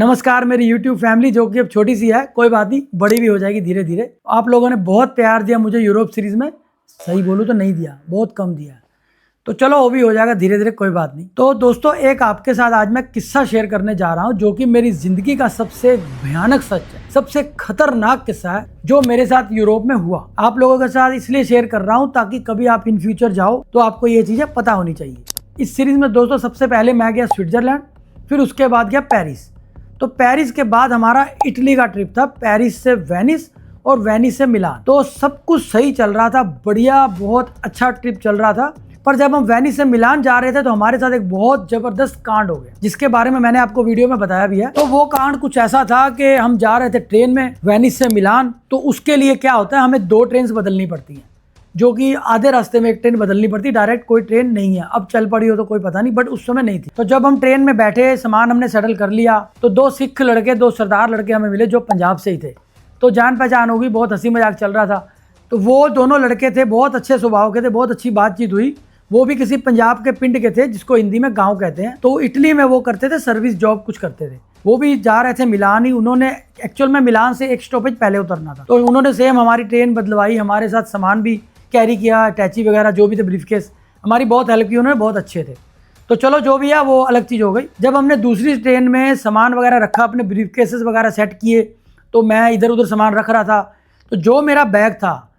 नमस्कार मेरी YouTube family, जो कि अब छोटी सी है, कोई बात नहीं, बड़ी भी हो जाएगी धीरे धीरे। आप लोगों ने बहुत प्यार दिया मुझे यूरोप सीरीज में, सही बोलूँ तो नहीं दिया, बहुत कम दिया, तो चलो वो भी हो जाएगा धीरे धीरे, कोई बात नहीं। तो दोस्तों, एक आपके साथ आज मैं किस्सा शेयर करने जा रहा हूँ जो कि मेरी जिंदगी का सबसे भयानक सच है, सबसे खतरनाक किस्सा है जो मेरे साथ यूरोप में हुआ। आप लोगों के साथ इसलिए शेयर कर रहा हूँ ताकि कभी आप इन फ्यूचर जाओ तो आपको ये चीजें पता होनी चाहिए। इस सीरीज में दोस्तों सबसे पहले मैं गया स्विट्जरलैंड, फिर उसके बाद गया पेरिस। तो पेरिस के बाद हमारा इटली का ट्रिप था, पेरिस से वेनिस और वेनिस से मिलान। तो सब कुछ सही चल रहा था, बढ़िया, बहुत अच्छा ट्रिप चल रहा था। पर जब हम वेनिस से मिलान जा रहे थे तो हमारे साथ एक बहुत जबरदस्त कांड हो गया, जिसके बारे में मैंने आपको वीडियो में बताया भी है। तो वो कांड कुछ ऐसा था कि हम जा रहे थे ट्रेन में वेनिस से मिलान। तो उसके लिए क्या होता है, हमें 2 ट्रेन बदलनी पड़ती हैं, जो कि आधे रास्ते में एक ट्रेन बदलनी पड़ती, डायरेक्ट कोई ट्रेन नहीं है। अब चल पड़ी हो तो कोई पता नहीं, बट उस समय नहीं थी। तो जब हम ट्रेन में बैठे, सामान हमने सेटल कर लिया, तो 2 सिख लड़के, 2 सरदार लड़के हमें मिले जो पंजाब से ही थे। तो जान पहचान होगी, बहुत हंसी मजाक चल रहा था। तो वो दोनों लड़के थे, बहुत अच्छे स्वभाव के थे, बहुत अच्छी बातचीत हुई। वो भी किसी पंजाब के पिंड के थे, जिसको हिंदी में गाँव कहते हैं। तो इटली में वो करते थे, सर्विस जॉब कुछ करते थे। वो भी जा रहे थे मिलान ही। उन्होंने एक्चुअल में मिलान से एक स्टॉपेज पहले उतरना था, तो उन्होंने सेम हमारी ट्रेन बदलवाई, हमारे साथ सामान भी कैरी किया, अटैची वगैरह जो भी थे, ब्रीफकेस, हमारी बहुत हेल्प की उन्होंने, बहुत अच्छे थे। तो चलो जो भी है वो अलग चीज़ हो गई। जब हमने दूसरी ट्रेन में सामान वगैरह रखा, अपने ब्रीफकेसेस वगैरह सेट किए, तो मैं इधर उधर सामान रख रहा था। तो जो मेरा बैग था,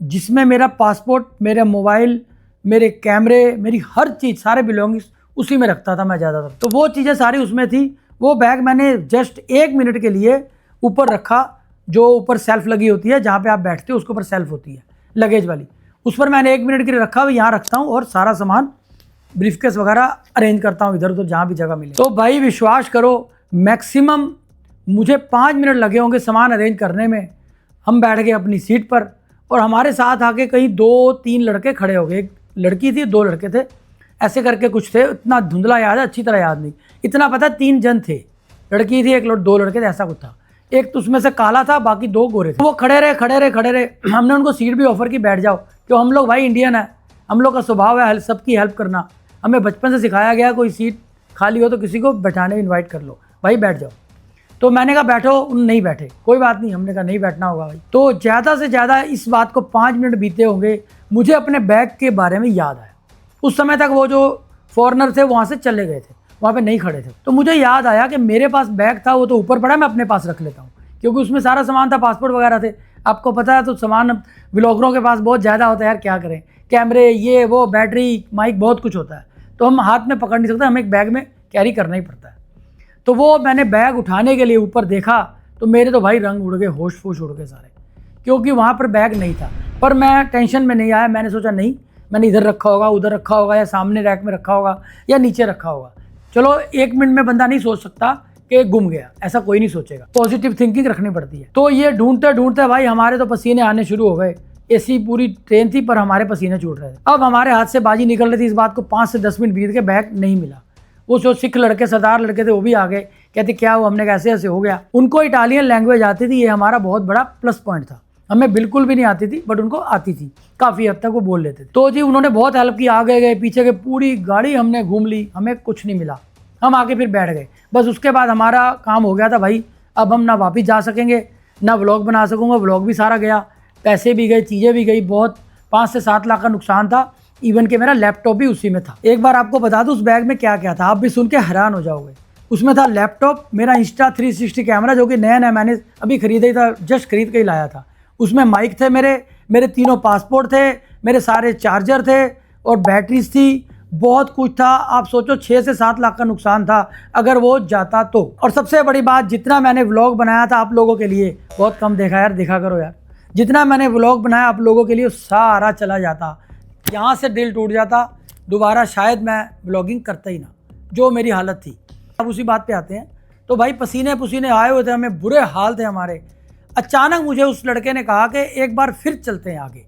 जिसमें मेरा पासपोर्ट, मेरा मोबाइल, मेरे कैमरे, मेरी हर चीज़, सारे बिलोंगिंग्स उसी में रखता था मैं ज़्यादातर। तो वो चीज़ें सारी उसमें थी। वो बैग मैंने जस्ट 1 मिनट के लिए ऊपर रखा, जो ऊपर सेल्फ लगी होती है, जहाँ पे आप बैठते हो उसके ऊपर सेल्फ होती है लगेज वाली, उस पर मैंने 1 मिनट के लिए रखा, यहाँ रखता हूँ और सारा सामान ब्रीफकेस वगैरह अरेंज करता हूँ इधर उधर जहाँ भी जगह मिले। तो भाई विश्वास करो, मैक्सिमम मुझे 5 मिनट लगे होंगे सामान अरेंज करने में। हम बैठ गए अपनी सीट पर और हमारे साथ आके कहीं 2-3 लड़के खड़े हो गए। एक लड़की थी, 2 लड़के थे, ऐसे करके कुछ थे। इतना धुंधला याद है, अच्छी तरह याद नहीं। इतना पता 3 जन थे, लड़की थी, 2 लड़के थे, ऐसा कुछ था। एक तो उसमें से काला था, बाकी 2 गोरे थे। वो खड़े रहे। हमने उनको सीट भी ऑफर की, बैठ जाओ, क्यों, हम लोग भाई इंडियन है, हम लोग का स्वभाव है सबकी हेल्प करना। हमें बचपन से सिखाया गया, कोई सीट खाली हो तो किसी को बैठाने इन्वाइट कर लो, भाई बैठ जाओ। तो मैंने कहा बैठो, उन नहीं बैठे, कोई बात नहीं, हमने कहा नहीं बैठना होगा भाई। तो ज़्यादा से ज़्यादा इस बात को 5 मिनट बीते होंगे, मुझे अपने बैग के बारे में याद आया। उस समय तक वो जो फॉरेनर थे वहाँ से चले गए थे, वहाँ पे नहीं खड़े थे। तो मुझे याद आया कि मेरे पास बैग था, वो तो ऊपर पड़ा, मैं अपने पास रख लेता हूँ, क्योंकि उसमें सारा सामान था, पासपोर्ट वगैरह थे। आपको पता है, तो सामान व्लॉगरों के पास बहुत ज़्यादा होता है यार, क्या करें, कैमरे, ये वो, बैटरी, माइक, बहुत कुछ होता है, तो हम हाथ में पकड़ नहीं सकते, हमें एक बैग में कैरी करना ही पड़ता है। तो वो मैंने बैग उठाने के लिए ऊपर देखा, तो मेरे तो भाई रंग उड़ गए, होश फोश उड़ गए सारे, क्योंकि वहाँ पर बैग नहीं था। पर मैं टेंशन में नहीं आया, मैंने सोचा नहीं, मैंने इधर रखा होगा, उधर रखा होगा, या सामने रैक में रखा होगा, या नीचे रखा होगा। चलो 1 मिनट में बंदा नहीं सोच सकता कि गुम गया, ऐसा कोई नहीं सोचेगा, पॉजिटिव थिंकिंग रखनी पड़ती है। तो ये ढूंढते ढूंढते भाई हमारे तो पसीने आने शुरू हो गए। एसी पूरी ट्रेन थी, पर हमारे पसीने छूट रहे थे। अब हमारे हाथ से बाजी निकल रही थी इस बात को, 5 से 10 मिनट बीत के बैग नहीं मिला। वो जो सिख लड़के, सरदार लड़के थे, वो भी आ गए, कहते क्या हुआ, हमने कैसे ऐसे हो गया। उनको इटालियन लैंग्वेज आती थी, ये हमारा बहुत बड़ा प्लस पॉइंट था। हमें बिल्कुल भी नहीं आती थी, बट उनको आती थी, काफ़ी हद तक वो बोल लेते थे। तो जी उन्होंने बहुत हेल्प की, आगे गए, पीछे गए, पूरी गाड़ी हमने घूम ली, हमें कुछ नहीं मिला। हम आके फिर बैठ गए, बस उसके बाद हमारा काम हो गया था भाई। अब हम ना वापस जा सकेंगे, ना व्लॉग बना सकूँगा, व्लॉग भी सारा गया, पैसे भी गए, चीज़ें भी गई, बहुत 5 से 7 लाख का नुकसान था। इवन कि मेरा लैपटॉप भी उसी में था। एक बार आपको बता दूं उस बैग में क्या क्या था, आप भी सुन के हैरान हो जाओगे। उसमें था लैपटॉप, मेरा इंस्टा 360 कैमरा, जो कि नया नया मैंने अभी खरीदा ही था, जस्ट खरीद के ही लाया था। उसमें माइक थे, मेरे 3 पासपोर्ट थे, मेरे सारे चार्जर थे और बैटरीज थी, बहुत कुछ था। आप सोचो 6 से 7 लाख का नुकसान था अगर वो जाता तो। और सबसे बड़ी बात, जितना मैंने व्लॉग बनाया था आप लोगों के लिए, बहुत कम देखा यार, देखा करो यार, जितना मैंने व्लॉग बनाया आप लोगों के लिए सारा चला जाता, यहाँ से दिल टूट जाता, दोबारा शायद मैं व्लॉगिंग करता ही ना, जो मेरी हालत थी। अब उसी बात पे आते हैं। तो भाई पसीने पसीने आए हुए थे, हमें बुरे हाल थे हमारे। अचानक मुझे उस लड़के ने कहा कि एक बार फिर चलते हैं आगे,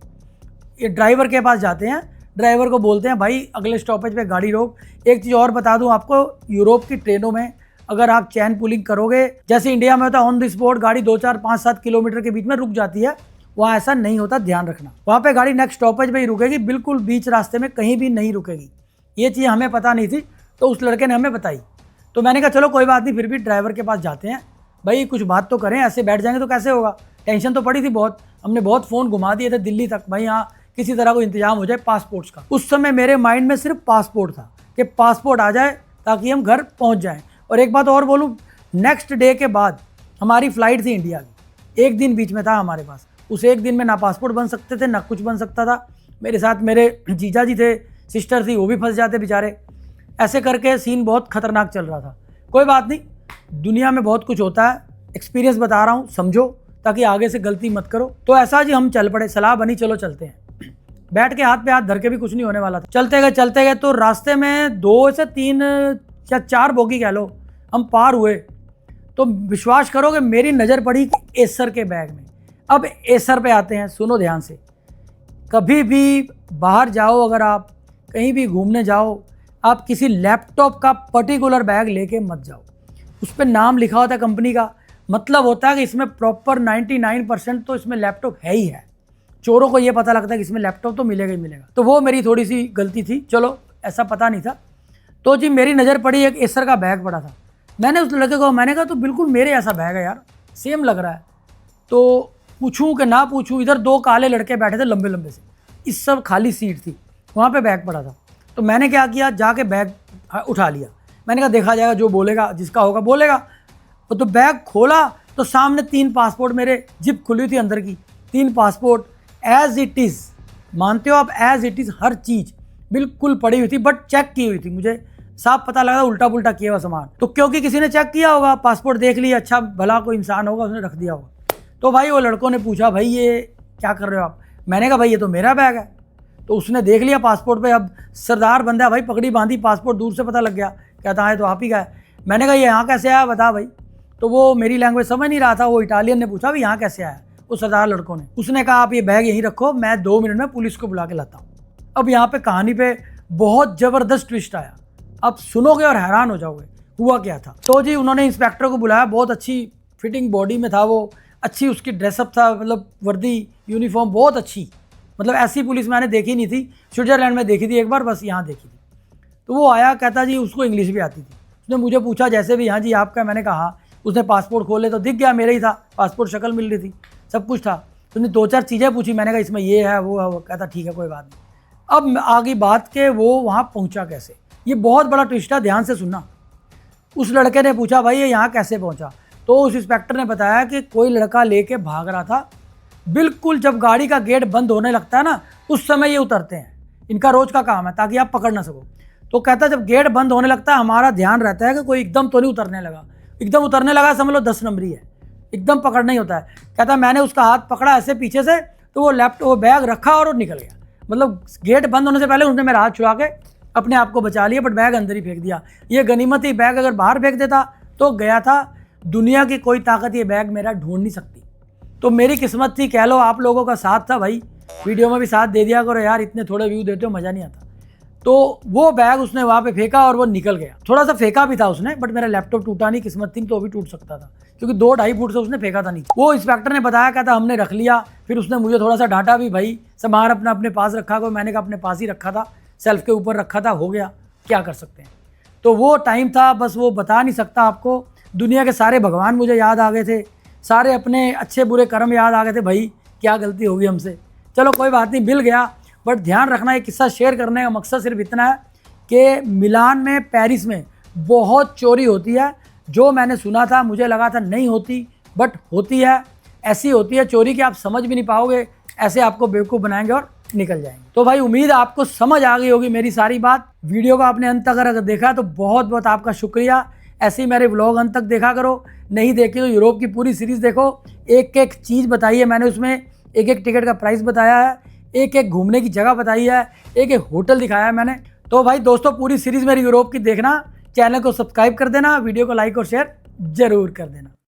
ये ड्राइवर के पास जाते हैं, ड्राइवर को बोलते हैं भाई अगले स्टॉपेज पे गाड़ी रोक। एक चीज़ और बता दूं आपको, यूरोप की ट्रेनों में अगर आप चैन पुलिंग करोगे, जैसे इंडिया में होता है ऑन द स्पॉट, गाड़ी 2, 4, 5, 7 किलोमीटर के बीच में रुक जाती है, वहाँ ऐसा नहीं होता, ध्यान रखना। वहाँ पे गाड़ी नेक्स्ट स्टॉपेज पे ही रुकेगी, बिल्कुल बीच रास्ते में कहीं भी नहीं रुकेगी। ये चीज़ हमें पता नहीं थी, तो उस लड़के ने हमें बताई। तो मैंने कहा चलो कोई बात नहीं, फिर भी ड्राइवर के पास जाते हैं, भाई कुछ बात तो करें, ऐसे बैठ जाएंगे तो कैसे होगा। टेंशन तो पड़ी थी बहुत, हमने बहुत फ़ोन घुमा दिए थे दिल्ली तक, भाई यहाँ किसी तरह को इंतजाम हो जाए पासपोर्ट्स का। उस समय मेरे माइंड में सिर्फ पासपोर्ट था कि पासपोर्ट आ जाए ताकि हम घर पहुँच जाएँ। और एक बात और बोलूँ, नेक्स्ट डे के बाद हमारी फ़्लाइट थी इंडिया की, एक दिन बीच में था हमारे पास। उस एक दिन में ना पासपोर्ट बन सकते थे ना कुछ बन सकता था। मेरे साथ मेरे जीजा जी थे, सिस्टर थी, वो भी फंस जाते बेचारे। ऐसे करके सीन बहुत ख़तरनाक चल रहा था। कोई बात नहीं, दुनिया में बहुत कुछ होता है, एक्सपीरियंस बता रहा हूँ, समझो ताकि आगे से गलती मत करो। तो ऐसा जी हम चल पड़े, सलाह बनी चलो चलते हैं। बैठ के हाथ पे हाथ धर के भी कुछ नहीं होने वाला था। चलते गए तो रास्ते में 2 से 3 या 4 बोगी कह लो हम पार हुए। तो विश्वास करोगे मेरी नज़र पड़ी एसर के बैग में। अब एसर पे आते हैं, सुनो ध्यान से। कभी भी बाहर जाओ, अगर आप कहीं भी घूमने जाओ, आप किसी लैपटॉप का पर्टिकुलर बैग लेके मत जाओ। उस पर नाम लिखा होता है कंपनी का, मतलब होता है कि इसमें प्रॉपर 99% तो इसमें लैपटॉप है ही है। चोरों को ये पता लगता है कि इसमें लैपटॉप तो मिलेगा ही मिलेगा। तो वो मेरी थोड़ी सी गलती थी, चलो ऐसा पता नहीं था। तो जी मेरी नज़र पड़ी, एक एसर का बैग पड़ा था। मैंने उस लड़के को मैंने कहा तो बिल्कुल मेरे ऐसा बैग है यार, सेम लग रहा है। तो पूछूं कि ना पूछूं, इधर 2 काले लड़के बैठे थे लंबे लंबे से, इस सब खाली सीट थी, वहाँ पे बैग पड़ा था। तो मैंने क्या किया, जाके बैग उठा लिया। मैंने कहा देखा जाएगा, जो बोलेगा जिसका होगा बोलेगा। तो बैग खोला तो सामने 3 पासपोर्ट, मेरे जिप खुली थी अंदर की, 3 पासपोर्ट एज इट इज़, मानते हो आप, एज इट इज़ हर चीज़ बिल्कुल पड़ी हुई थी, बट चेक की हुई थी। मुझे साफ पता लगा उल्टा पुल्टा किया हुआ सामान। तो क्योंकि किसी ने चेक किया होगा, पासपोर्ट देख लिया, अच्छा भला कोई इंसान होगा उसने रख दिया होगा। तो भाई वो लड़कों ने पूछा भाई ये क्या कर रहे हो आप। मैंने कहा भाई ये तो मेरा बैग है। तो उसने देख लिया पासपोर्ट पे, अब सरदार बंदा है भाई, पकड़ी बांधी, पासपोर्ट दूर से पता लग गया, कहता है तो आप ही का है। मैंने कहा ये यहाँ कैसे आया बता भाई। तो वो मेरी लैंग्वेज समझ नहीं रहा था, वो इटालियन ने पूछा भाई यहाँ कैसे आया, वो सरदार लड़कों ने। उसने कहा आप ये बैग यहीं रखो, मैं 2 मिनट में पुलिस को बुला के लाता हूँ। अब यहाँ पे कहानी पे बहुत ज़बरदस्त ट्विस्ट आया, आप सुनोगे और हैरान हो जाओगे हुआ क्या था। तो जी उन्होंने इंस्पेक्टर को बुलाया, बहुत अच्छी फिटिंग बॉडी में था वो, अच्छी उसकी ड्रेसअप था, मतलब वर्दी यूनिफॉर्म बहुत अच्छी, मतलब ऐसी पुलिस मैंने देखी नहीं थी। स्विट्ज़रलैंड में देखी थी एक बार, बस यहाँ देखी थी। तो वो आया, कहता जी उसको इंग्लिश भी आती थी। उसने मुझे पूछा जैसे भी, हाँ जी आपका, मैंने कहा हाँ। उसने पासपोर्ट खोले तो दिख गया मेरा ही था, पासपोर्ट शक्ल मिल रही थी, सब कुछ था। उसने 2-4 चीज़ें पूछी, मैंने कहा इसमें ये है वो है, वो कहता ठीक है कोई बात नहीं। अब आगे बात के वो वहाँ पहुँचा कैसे, ये बहुत बड़ा ट्विस्ट है, ध्यान से सुनना। उस लड़के ने पूछा भाई ये यहाँ कैसे पहुँचा। तो उस इंस्पेक्टर ने बताया कि कोई लड़का लेके भाग रहा था, बिल्कुल जब गाड़ी का गेट बंद होने लगता है ना, उस समय ये उतरते हैं, इनका रोज़ का काम है ताकि आप पकड़ ना सको। तो कहता जब गेट बंद होने लगता है हमारा ध्यान रहता है कि कोई एकदम तो नहीं उतरने लगा, एकदम उतरने लगा समझ लो 10 नंबरी है, एकदम पकड़ना ही होता है। कहता मैंने उसका हाथ पकड़ा ऐसे पीछे से, तो वो बैग रखा और वो निकल गया। मतलब गेट बंद होने से पहले उसने मेरा हाथ छुड़ा के अपने आप को बचा लिया, बट बैग अंदर ही फेंक दिया। ये गनीमत ही, बैग अगर बाहर फेंक देता तो गया था, दुनिया की कोई ताकत ये बैग मेरा ढूंढ नहीं सकती। तो मेरी किस्मत थी कह लो, आप लोगों का साथ था भाई, वीडियो में भी साथ दे दिया करो यार, इतने थोड़े व्यू देते हो मज़ा नहीं आता। तो वो बैग उसने वहाँ पे फेंका और वो निकल गया। थोड़ा सा फेंका भी था उसने, बट मेरा लैपटॉप टूटा नहीं, किस्मत थी तो भी टूट सकता था, क्योंकि 2-2.5 फुट से उसने फेंका था नहीं। वो इंस्पेक्टर ने बताया, कहता हमने रख लिया। फिर उसने मुझे थोड़ा सा डांटा भी, भाई सामान अपना अपने पास रखा करो। मैंने कहा अपने पास ही रखा था, सेल्फ के ऊपर रखा था, हो गया, क्या कर सकते हैं। तो वो टाइम था, बस वो बता नहीं सकता आपको। दुनिया के सारे भगवान मुझे याद आ गए थे, सारे अपने अच्छे बुरे कर्म याद आ गए थे, भाई क्या गलती होगी हमसे। चलो कोई बात नहीं, मिल गया। बट ध्यान रखना, ये किस्सा शेयर करने का मकसद सिर्फ इतना है कि मिलान में, पेरिस में बहुत चोरी होती है। जो मैंने सुना था, मुझे लगा था नहीं होती, बट होती है। ऐसी होती है चोरी कि आप समझ भी नहीं पाओगे, ऐसे आपको बेवकूफ़ बनाएंगे और निकल जाएंगे। तो भाई उम्मीद आपको समझ आ गई होगी मेरी सारी बात। वीडियो को आपने अंत तक अगर देखा तो बहुत बहुत आपका शुक्रिया। ऐसे ही मेरे व्लॉग अंत तक देखा करो, नहीं देखी तो यूरोप की पूरी सीरीज़ देखो। एक एक चीज़ बताई है मैंने उसमें, एक एक टिकट का प्राइस बताया है, एक एक घूमने की जगह बताई है, एक एक होटल दिखाया है मैंने। तो भाई दोस्तों पूरी सीरीज़ मेरी यूरोप की देखना, चैनल को सब्सक्राइब कर देना, वीडियो को लाइक और शेयर ज़रूर कर देना।